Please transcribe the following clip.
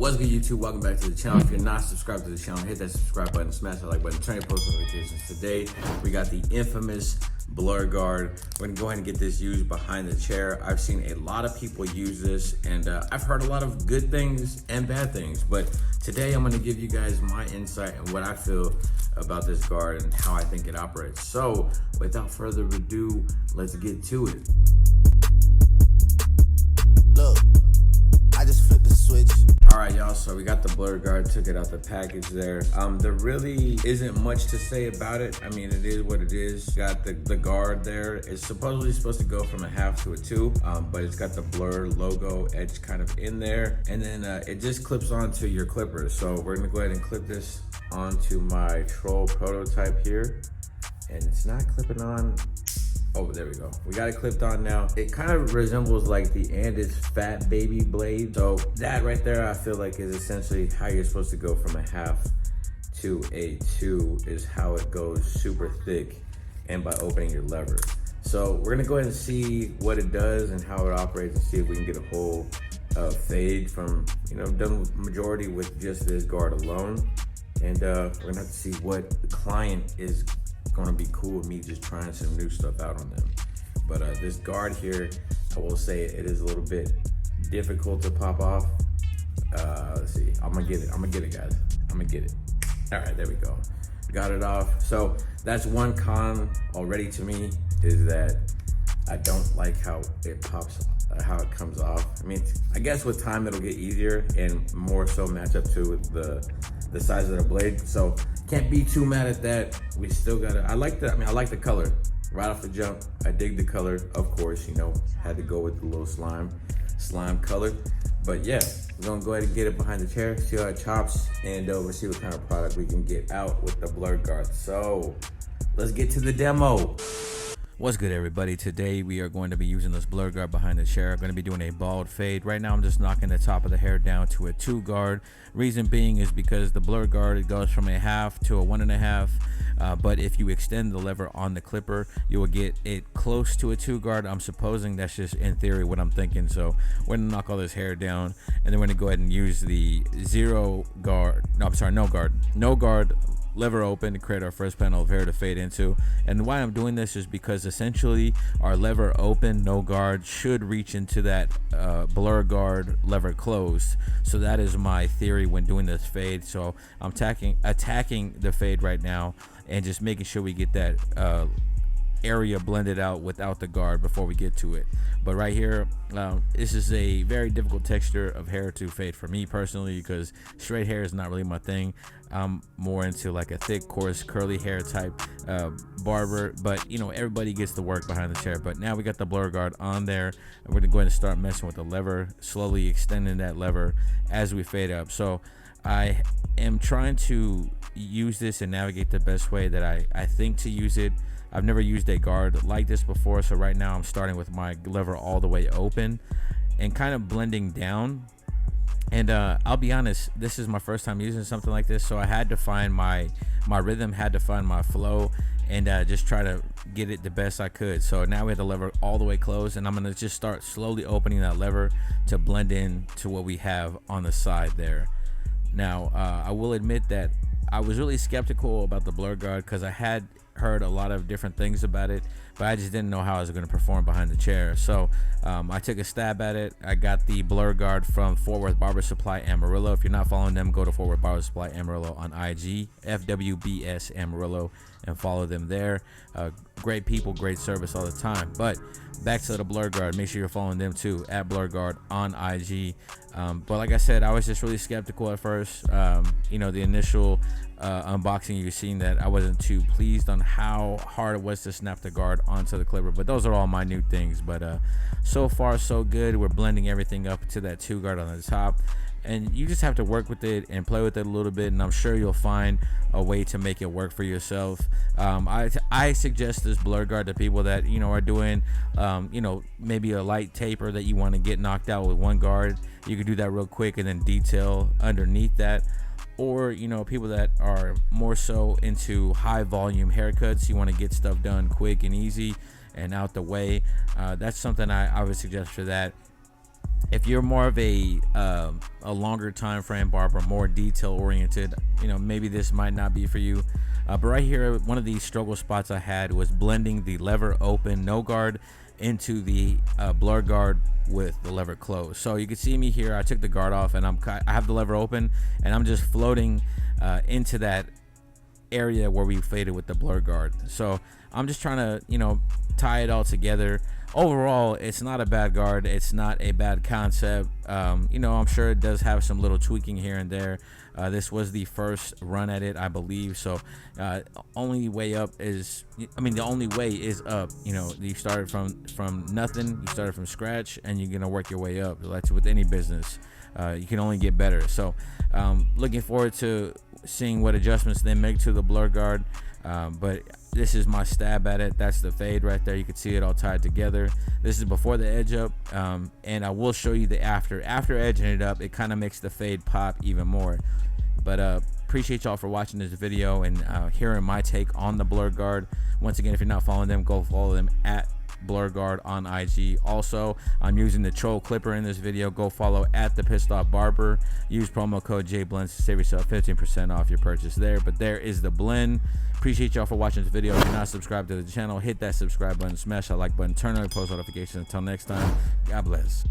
What's good, YouTube? Welcome back to the channel. If you're not subscribed to the channel, hit that subscribe button, smash that like button, turn your post notifications. Today, we got the infamous blur guard. We're gonna go ahead and get this used behind the chair. I've seen a lot of people use this, and I've heard a lot of good things and bad things. But today, I'm gonna give you guys my insight and what I feel about this guard and how I think it operates. So, without further ado, let's get to it. Look, I just flipped the switch. All right, y'all, so we got the blur guard, took it out the package there. There really isn't much to say about it. I mean, it is what it is. Got the guard there. It's supposedly supposed to go from a 1/2 to a 2, but it's got the blur logo edge kind of in there. And then it just clips onto your clippers. So we're gonna go ahead and clip this onto my Troll prototype here. And it's not clipping on. Oh, there we go. We got it clipped on now. It kind of resembles like the Andis Fat Baby blade. So that right there, I feel like is essentially how you're supposed to go from a 1/2 to a 2 is how it goes super thick and by opening your lever. So we're gonna go ahead and see what it does and how it operates and see if we can get a whole fade from, done with majority with just this guard alone. And we're gonna have to see what the client is gonna be cool with me just trying some new stuff out on them. But this guard here, I will say it is a little bit difficult to pop off. Let's see, I'm gonna get it guys, I'm gonna get it. All right, there we go, got it off. So that's one con already to me, is that I don't like how it pops, how it comes off. I mean, I guess with time it'll get easier and more so match up to the size of the blade. So can't be too mad at that. We still gotta, I like the color right off the jump. I dig the color, of course, had to go with the little slime color. But yeah, we're gonna go ahead and get it behind the chair, see how it chops, and we'll see what kind of product we can get out with the blur guard. So let's get to the demo. What's good, everybody? Today we are going to be using this blur guard behind the chair. I'm going to be doing a bald fade. Right now I'm just knocking the top of the hair down to a 2 guard. Reason being is because the blur guard, it goes from a 1/2 to a 1.5. But if you extend the lever on the clipper, you will get it close to a 2 guard. I'm supposing that's just in theory what I'm thinking. So we're gonna knock all this hair down, and then we're gonna go ahead and use the no guard lever open to create our first panel of hair to fade into. And why I'm doing this is because essentially our lever open, no guard, should reach into that blur guard lever closed. So that is my theory when doing this fade. So I'm attacking the fade right now and just making sure we get that area blended out without the guard before we get to it. But right here, this is a very difficult texture of hair to fade for me personally, because straight hair is not really my thing. I'm more into like a thick, coarse, curly hair type barber, but everybody gets the work behind the chair. But now we got the blur guard on there, and we're gonna go ahead and start messing with the lever, slowly extending that lever as we fade up. So I am trying to use this and navigate the best way that I think to use it. I've never used a guard like this before, so right now I'm starting with my lever all the way open and kind of blending down. And I'll be honest, this is my first time using something like this, so I had to find my rhythm, had to find my flow, and just try to get it the best I could. So now we have the lever all the way closed, and I'm gonna just start slowly opening that lever to blend in to what we have on the side there. Now I will admit that I was really skeptical about the blur guard because I had heard a lot of different things about it, but I just didn't know how I was going to perform behind the chair. So I took a stab at it. I got the blur guard from Fort Worth Barber Supply Amarillo. If you're not following them, go to Fort Worth Barber Supply Amarillo on IG, FWBS Amarillo, and follow them there. Great people, great service all the time. But back to the blur guard, make sure you're following them too, at blur guard on IG. But like I said, I was just really skeptical at first. The initial unboxing, you've seen that I wasn't too pleased on how hard it was to snap the guard onto the clipper, but those are all minute things. But so far so good. We're blending everything up to that 2 guard on the top, and you just have to work with it and play with it a little bit, and I'm sure you'll find a way to make it work for yourself. I suggest this blur guard to people that are doing maybe a light taper that you want to get knocked out with 1 guard. You can do that real quick and then detail underneath that. Or people that are more so into high volume haircuts, you want to get stuff done quick and easy and out the way. That's something I would suggest for that. If you're more of a longer time frame barber, more detail oriented, you know, maybe this might not be for you. But right here, one of these struggle spots I had was blending the lever open no guard into the blur guard with the lever closed. So you can see me here, I took the guard off and I have the lever open and I'm just floating into that area where we faded with the blur guard. So I'm just trying to, you know, tie it all together. Overall, it's not a bad guard, it's not a bad concept. You know, I'm sure it does have some little tweaking here and there. This was the first run at it, I believe. So only way up is, I mean, the only way is up. You know, you started from nothing, you started from scratch, and you're gonna work your way up. That's with any business. You can only get better. So looking forward to seeing what adjustments they make to the blur guard. But this is my stab at it. That's the fade right there. You can see it all tied together. This is before the edge up, and I will show you the after edging it up. It kind of makes the fade pop even more. But appreciate y'all for watching this video and hearing my take on the blur guard. Once again, if you're not following them, go follow them at blurguard on IG. Also, I'm using the troll clipper in this video. Go follow at the Pissed Off Barber. Use promo code Jayblends to save yourself 15% off your purchase there. But there is the blend. Appreciate y'all for watching this video. If you're not subscribed to the channel, hit that subscribe button, smash that like button, turn on post notifications. Until next time, God bless.